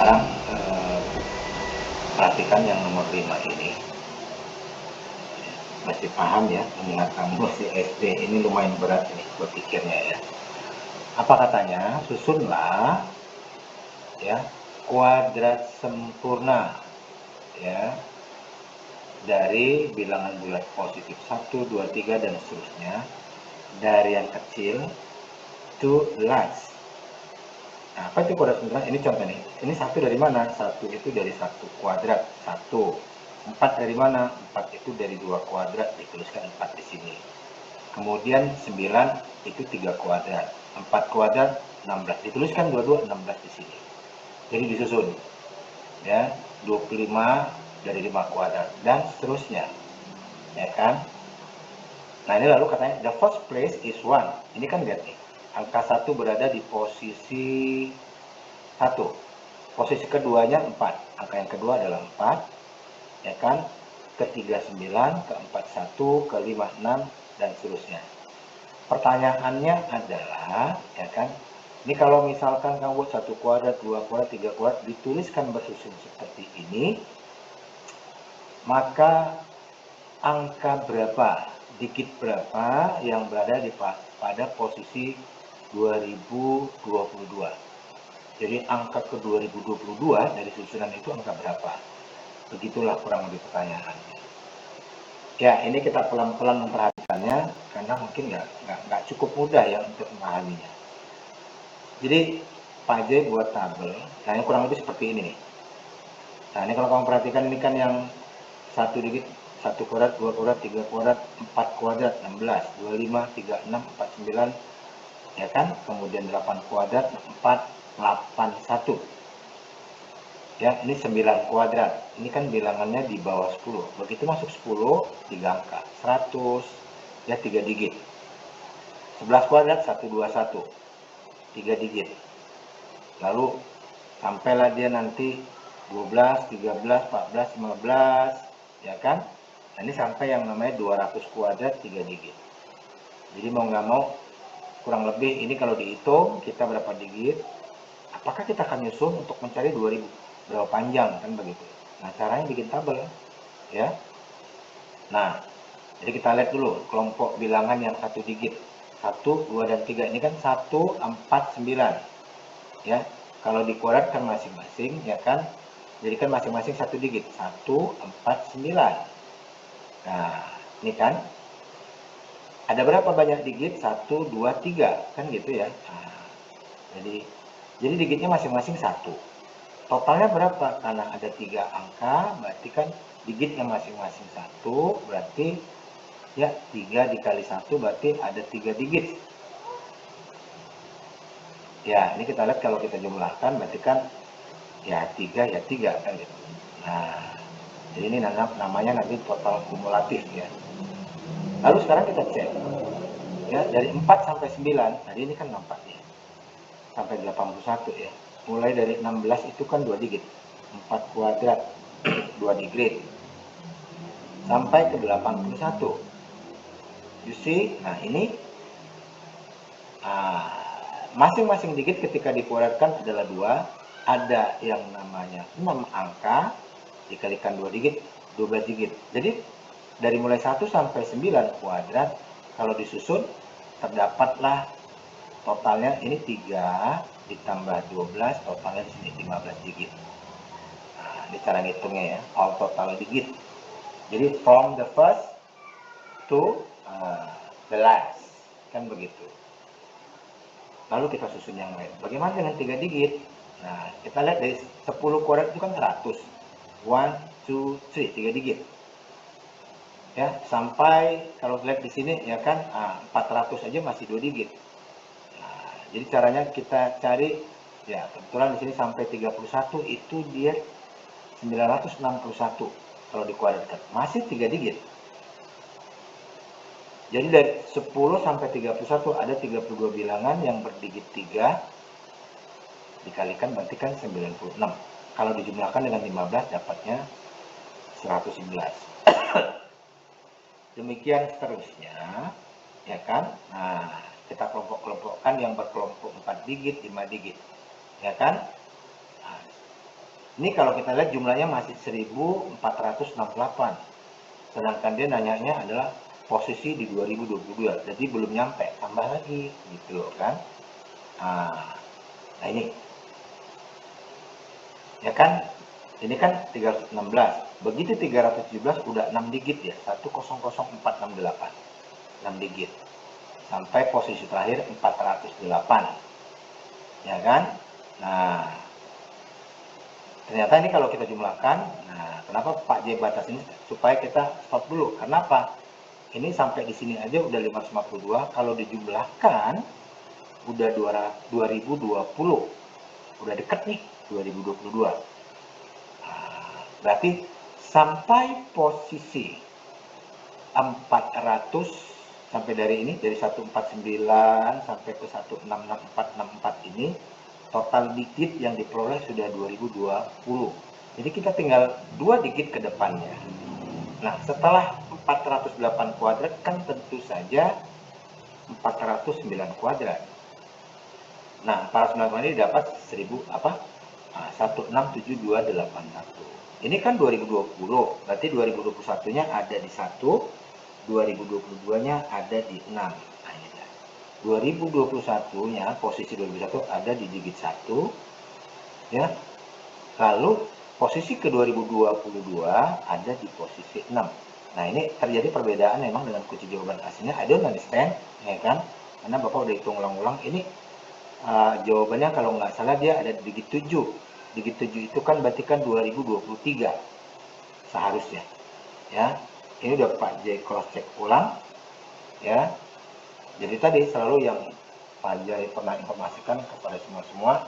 Sekarang perhatikan yang nomor 5 ini. Masih paham ya, mengingat kamu masih SD, ini lumayan berat nih berpikirnya ya. Apa katanya? Susunlah ya kuadrat sempurna ya dari bilangan bulat positif 1, 2, 3 dan seterusnya dari yang kecil to large. Nah, apa itu kuadrat sempurna? Ini contoh nih. Ini satu dari mana? Satu itu dari satu kuadrat. Satu. 4 dari mana? 4 itu dari 2 kuadrat. Dituliskan 4 di sini. Kemudian 9 itu 3 kuadrat. 4 kuadrat 16. Dituliskan 22 16 di sini. Jadi disusun. Ya, 25 dari 5 kuadrat dan seterusnya. Ya kan? Nah, ini lalu katanya the first place is 1. Ini kan lihat nih. Angka 1 berada di posisi 1. Posisi keduanya 4. Angka yang kedua adalah 4. Ya kan? Ketiga 9, keempat 1, kelima 6 dan seterusnya. Pertanyaannya adalah, ya kan? Ini kalau misalkan kamu buat 1 kuadrat, 2 kuadrat, 3 kuadrat dituliskan bersusun seperti ini, maka angka berapa, digit berapa yang berada pada posisi 2022. Jadi angka ke 2022 dari susunan itu angka berapa? Begitulah kurang lebih pertanyaannya. Ya, ini kita pelan-pelan memperhatikannya karena mungkin nggak cukup mudah ya untuk memahaminya. Jadi Pak J buat tabel, nah ini kurang lebih seperti ini nih. Nah ini kalau kamu perhatikan ini kan yang satu digit, 1 kuadrat, 2 kuadrat, 3 kuadrat, 4 kuadrat, 16, 25, 36, 49, ya kan? Kemudian 8 kuadrat, 4, 8, 1. Ya, ini 9 kuadrat. Ini kan bilangannya di bawah 10. Begitu masuk 10, 3 angka. 100, ya 3 digit. 11 kuadrat, 121. 3 digit. Lalu sampailah dia nanti 12, 13, 14, 15, ya kan? Nah, ini sampai yang namanya 200 kuadrat 3 digit. Jadi mau nggak mau kurang lebih ini kalau dihitung kita berapa digit, apakah kita akan nyusun untuk mencari 2000 berapa panjang kan begitu. Nah, caranya bikin tabel ya. Nah, jadi kita lihat dulu kelompok bilangan yang satu digit. 1, 2 dan 3 ini kan 1, 4, 9. Ya. Kalau dikuadratkan masing-masing ya kan. Jadi kan masing-masing satu digit. 1, 4, 9. Nah, ini kan ada berapa banyak digit? 1, 2, 3 kan gitu ya. Nah, jadi digitnya masing-masing 1. Totalnya berapa? Karena ada 3 angka, berarti kan digitnya masing-masing 1, berarti ya 3 dikali 1 berarti ada 3 digit. Ya, ini kita lihat kalau kita jumlahkan berarti kan ya 3 ya 3 kan gitu. Nah, jadi ini namanya nanti total kumulatif ya. Lalu sekarang kita cek. Ya, dari 4 sampai 9, tadi ini kan nampaknya sampai 81 ya. Mulai dari 16 itu kan 2 digit. 4 kuadrat 2 digit. Sampai ke 81. You see? Nah, ini masing-masing digit ketika dikuadratkan adalah 2. Ada yang namanya 6 angka dikalikan 2 digit, 12 digit. Jadi dari mulai 1 sampai 9 kuadrat kalau disusun terdapatlah totalnya ini 3 ditambah 12, totalnya di sini 15 digit. Nah, ini cara ngitungnya ya, all total digit. Jadi from the first to the last, kan begitu. Lalu kita susun yang lain. Bagaimana dengan 3 digit? Nah, kita lihat dari 10 kuadrat itu kan 100. 1, 2, 3, 3 digit. Ya, sampai kalau lihat di sini ya kan 400 aja masih 2 digit. Nah, jadi caranya kita cari ya kebetulan di sini sampai 31 itu dia 961 kalau dikuadratkan. Masih 3 digit. Jadi dari 10 sampai 31 ada 32 bilangan yang berdigit 3 dikalikan berarti kan 96. Kalau dijumlahkan dengan 15 dapatnya 111. Demikian seterusnya, ya kan? Nah, kita kelompok-kelompokkan yang berkelompok 4 digit, 5 digit, ya kan? Nah, Ini kalau kita lihat jumlahnya masih 1468. Sedangkan dia nanyanya adalah posisi di 2022. Jadi belum nyampe, tambah lagi gitu kan. Nah ini. Ya kan? Ini kan 316. Begitu 317 udah 6 digit ya. 100468. 6 digit. Sampai posisi terakhir 408. Ya kan? Nah, ternyata ini kalau kita jumlahkan, nah kenapa Pak J batas ini supaya kita stop dulu? Karena apa? Ini sampai di sini aja udah 552, kalau dijumlahkan udah 2020. Udah deket nih 2022. Nah, berarti sampai posisi 400 sampai dari ini, dari 149 sampai ke 1664464 ini total digit yang diperoleh sudah 2020. Jadi kita tinggal 2 digit ke depannya. Nah, setelah 408 kuadrat kan tentu saja 409 kuadrat. Nah, 409 ini dapat 1000 apa? 167281. Ini kan 2020, berarti 2021-nya ada di 1, 2022-nya ada di 6. Nah, ini kan. 2021-nya posisi 2021 ada di digit 1, ya. Lalu posisi ke 2022 ada di posisi 6. Nah, ini terjadi perbedaan memang dengan kunci jawaban aslinya. I don't understand, ya kan? Karena Bapak udah hitung ulang-ulang. Ini jawabannya kalau nggak salah dia ada di digit 7. Digit 7 itu kan berarti kan 2023 seharusnya. Ya, ini udah Pak J cross check ulang. Ya, jadi tadi selalu yang Pak J pernah informasikan kepada semua,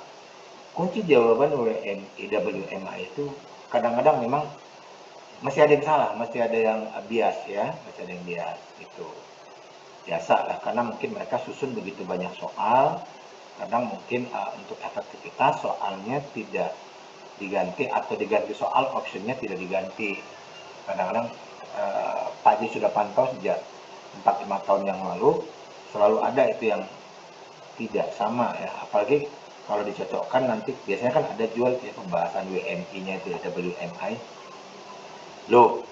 kunci jawaban WMI itu kadang-kadang memang masih ada yang salah, masih ada yang bias ya, masih ada yang bias itu. Biasa lah, karena mungkin mereka susun begitu banyak soal, kadang mungkin untuk efektivitas soalnya tidak diganti atau diganti soal, optionnya tidak diganti. Kadang-kadang Pak J sudah pantau sejak 4-5 tahun yang lalu, selalu ada itu yang tidak sama ya, apalagi kalau dicocokkan nanti biasanya kan ada jual ya pembahasan WMI-nya itu ya, WMI. Loh,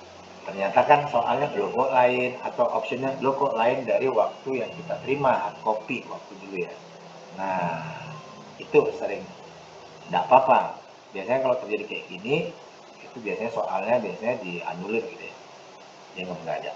ternyata kan soalnya loh kok lain, atau optionnya loh kok lain dari waktu yang kita terima hard copy waktu dulu ya. Nah, itu sering tidak apa-apa. Biasanya kalau terjadi kayak gini, itu biasanya soalnya biasanya dianulir gitu ya. Dia nggak ada.